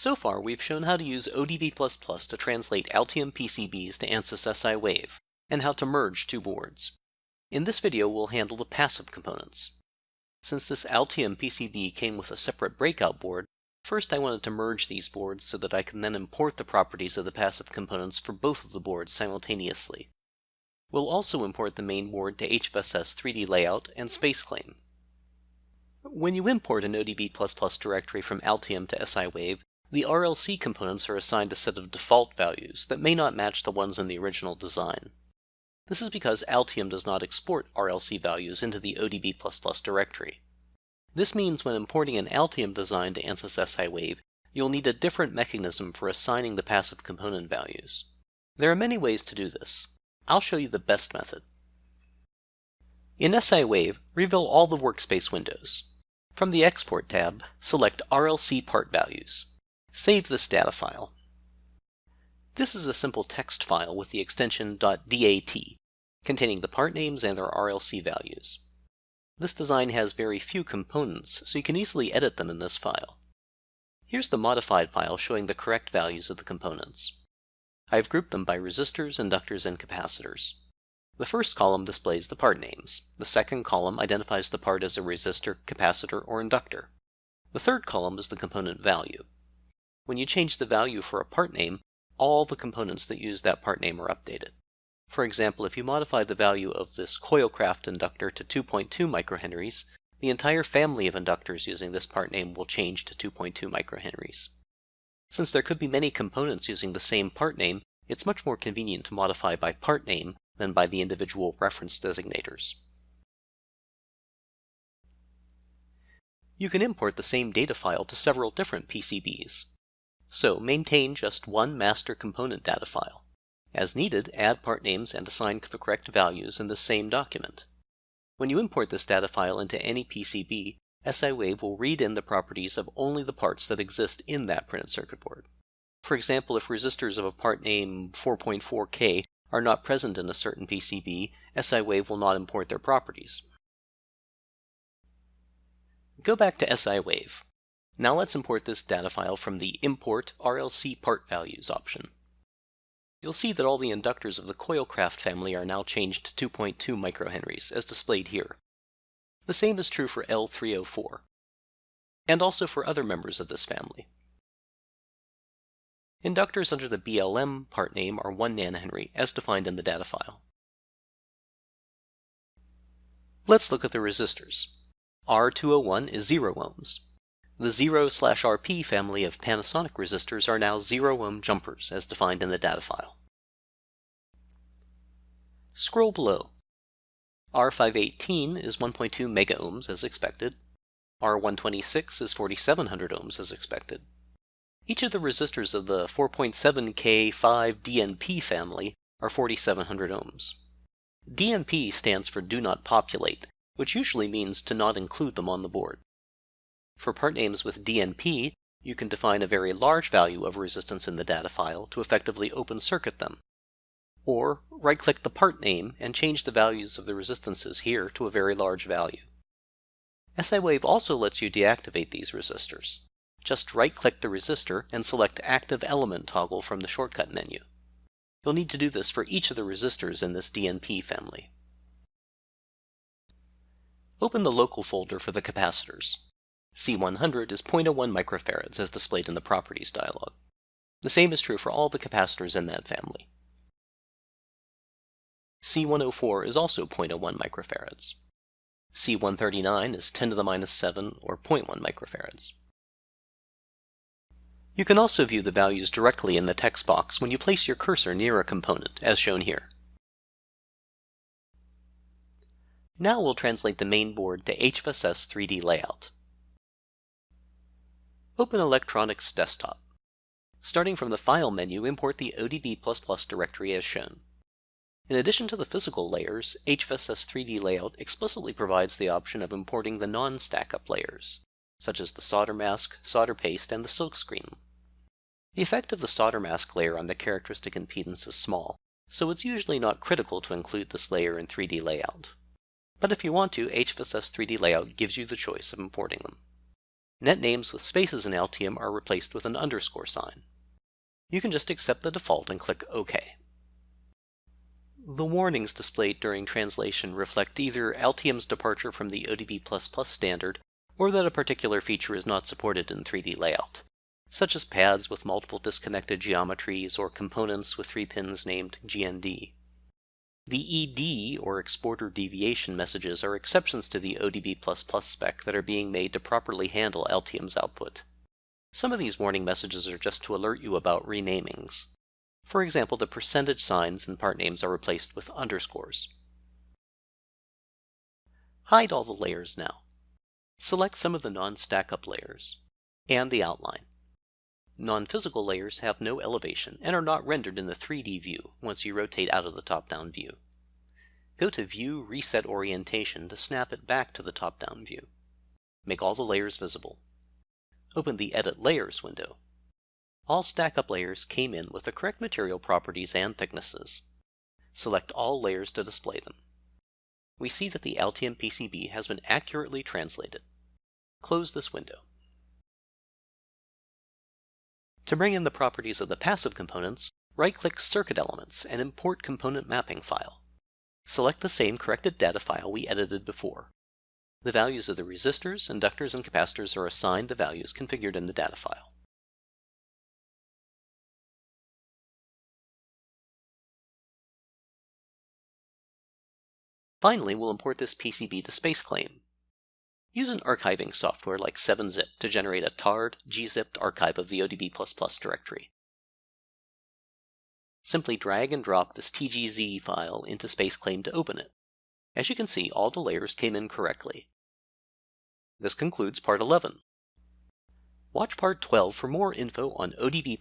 So far, we've shown how to use ODB++ to translate Altium PCBs to ANSYS SIwave, and how to merge two boards. In this video, we'll handle the passive components. Since this Altium PCB came with a separate breakout board, first I wanted to merge these boards so that I can then import the properties of the passive components for both of the boards simultaneously. We'll also import the main board to HFSS 3D Layout and SpaceClaim. When you import an ODB++ directory from Altium to SIwave, the RLC components are assigned a set of default values that may not match the ones in the original design. This is because Altium does not export RLC values into the ODB++ directory. This means when importing an Altium design to ANSYS SIwave, you'll need a different mechanism for assigning the passive component values. There are many ways to do this. I'll show you the best method. In SIwave, reveal all the workspace windows. From the Export tab, select RLC part values. Save this data file. This is a simple text file with the extension .dat, containing the part names and their RLC values. This design has very few components, so you can easily edit them in this file. Here's the modified file showing the correct values of the components. I've grouped them by resistors, inductors, and capacitors. The first column displays the part names. The second column identifies the part as a resistor, capacitor, or inductor. The third column is the component value. When you change the value for a part name, all the components that use that part name are updated. For example, if you modify the value of this coilcraft inductor to 2.2 microhenries, the entire family of inductors using this part name will change to 2.2 microhenries. Since there could be many components using the same part name, it's much more convenient to modify by part name than by the individual reference designators. You can import the same data file to several different PCBs. So maintain just one master component data file. As needed, add part names and assign the correct values in the same document. When you import this data file into any PCB, SIwave will read in the properties of only the parts that exist in that printed circuit board. For example, if resistors of a part name 4.4K are not present in a certain PCB, SIwave will not import their properties. Go back to SIwave. Now let's import this data file from the Import RLC Part Values option. You'll see that all the inductors of the coilcraft family are now changed to 2.2 microhenries, as displayed here. The same is true for L304, and also for other members of this family. Inductors under the BLM part name are 1 nanohenry, as defined in the data file. Let's look at the resistors. R201 is 0 ohms. The 0/RP family of Panasonic resistors are now 0 ohm jumpers, as defined in the data file. Scroll below. R518 is 1.2 mega ohms, as expected. R126 is 4700 ohms, as expected. Each of the resistors of the 4.7K5 DNP family are 4700 ohms. DNP stands for Do Not Populate, which usually means to not include them on the board. For part names with DNP, you can define a very large value of resistance in the data file to effectively open circuit them. Or right-click the part name and change the values of the resistances here to a very large value. SIwave also lets you deactivate these resistors. Just right-click the resistor and select Active Element toggle from the shortcut menu. You'll need to do this for each of the resistors in this DNP family. Open the local folder for the capacitors. C100 is 0.01 microfarads as displayed in the Properties dialog. The same is true for all the capacitors in that family. C104 is also 0.01 microfarads. C139 is 10 to the minus 7 or 0.1 microfarads. You can also view the values directly in the text box when you place your cursor near a component, as shown here. Now we'll translate the main board to HFSS 3D Layout. Open Electronics Desktop. Starting from the File menu, import the ODB++ directory as shown. In addition to the physical layers, HFSS 3D Layout explicitly provides the option of importing the non-stack-up layers, such as the solder mask, solder paste, and the silkscreen. The effect of the solder mask layer on the characteristic impedance is small, so it's usually not critical to include this layer in 3D Layout. But if you want to, HFSS 3D Layout gives you the choice of importing them. Net names with spaces in Altium are replaced with an underscore sign. You can just accept the default and click OK. The warnings displayed during translation reflect either Altium's departure from the ODB++ standard or that a particular feature is not supported in 3D layout, such as pads with multiple disconnected geometries or components with 3 pins named GND. The ED, or exporter deviation messages, are exceptions to the ODB++ spec that are being made to properly handle Altium's output. Some of these warning messages are just to alert you about renamings. For example, the percentage signs in part names are replaced with underscores. Hide all the layers now. Select some of the non-stack-up layers and the outline. Non-physical layers have no elevation and are not rendered in the 3D view once you rotate out of the top-down view. Go to View Reset Orientation to snap it back to the top-down view. Make all the layers visible. Open the Edit Layers window. All stack-up layers came in with the correct material properties and thicknesses. Select all layers to display them. We see that the Altium PCB has been accurately translated. Close this window. To bring in the properties of the passive components, right-click Circuit Elements and import Component Mapping File. Select the same corrected data file we edited before. The values of the resistors, inductors, and capacitors are assigned the values configured in the data file. Finally, we'll import this PCB to SpaceClaim. Use an archiving software like 7-zip to generate a tarred, gzipped archive of the ODB++ directory. Simply drag and drop this tgz file into SpaceClaim to open it. As you can see, all the layers came in correctly. This concludes Part 11. Watch Part 12 for more info on ODB++.